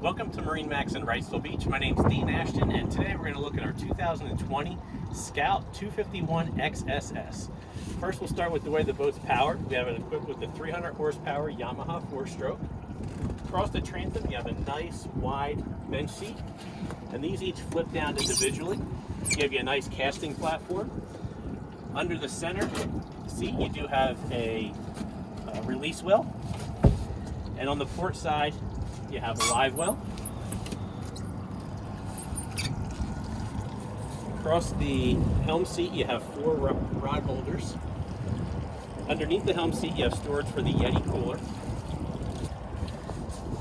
Welcome to MarineMax in Wrightsville Beach. My name is Dean Ashton, and today we're going to look at our 2020 Scout 251 XSS. First, we'll start with the way the boat's powered. We have it equipped with the 300 horsepower Yamaha 4-stroke. Across the transom, you have a nice wide bench seat, and these each flip down individually to give you a nice casting platform. Under the center seat, you do have a release well, and on the port side, you have a live well. Across the helm seat, you have 4 rod holders. Underneath the helm seat, you have storage for the Yeti cooler.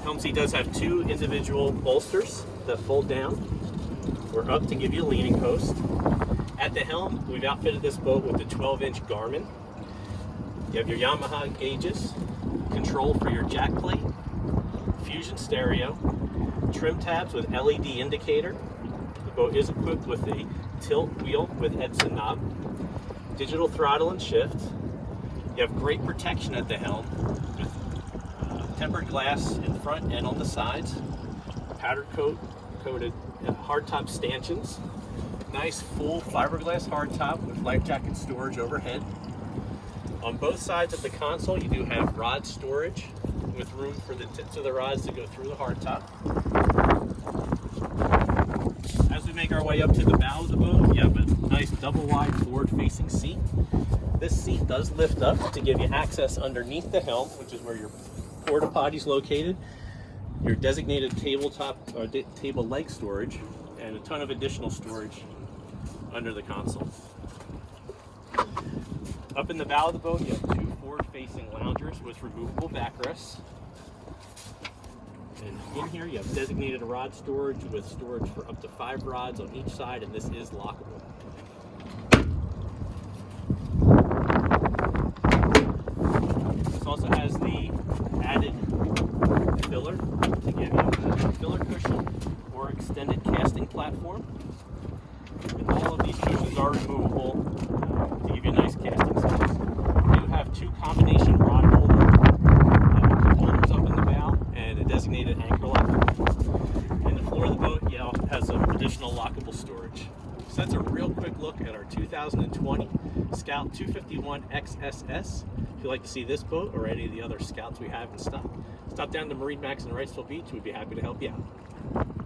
Helm seat does have 2 individual bolsters that fold down or up to give you a leaning post. At the helm, we've outfitted this boat with a 12-inch Garmin. You have your Yamaha gauges, control for your jack plate, Fusion stereo, trim tabs with LED indicator. The boat is equipped with a tilt wheel with Edson knob, digital throttle and shift. You have great protection at the helm with tempered glass in front and on the sides, powder coated hardtop stanchions, nice full fiberglass hardtop with life jacket storage overhead. On both sides of the console, you do have rod storage with room for the tips of the rods to go through the hardtop. As we make our way up to the bow of the boat, you have a nice double wide forward facing seat. This seat does lift up to give you access underneath the helm, which is where your porta potty is located, your designated tabletop or table leg storage, and a ton of additional storage under the console. Up in the bow of the boat, you have 2 forward-facing loungers with removable backrests. And in here, you have designated rod storage with storage for up to 5 rods on each side, and this is lockable. This also has the added filler to give you a filler cushion or extended casting platform. And all of these cushions are removable to give you a nice casting space. You have 2 combination rod holders up in the bow and a designated anchor lock. And the floor of the boat has some additional lockable storage. So that's a real quick look at our 2020 Scout 251 XSS. If you'd like to see this boat or any of the other Scouts we have in stock, stop down to MarineMax in Wrightsville Beach. We'd be happy to help you out.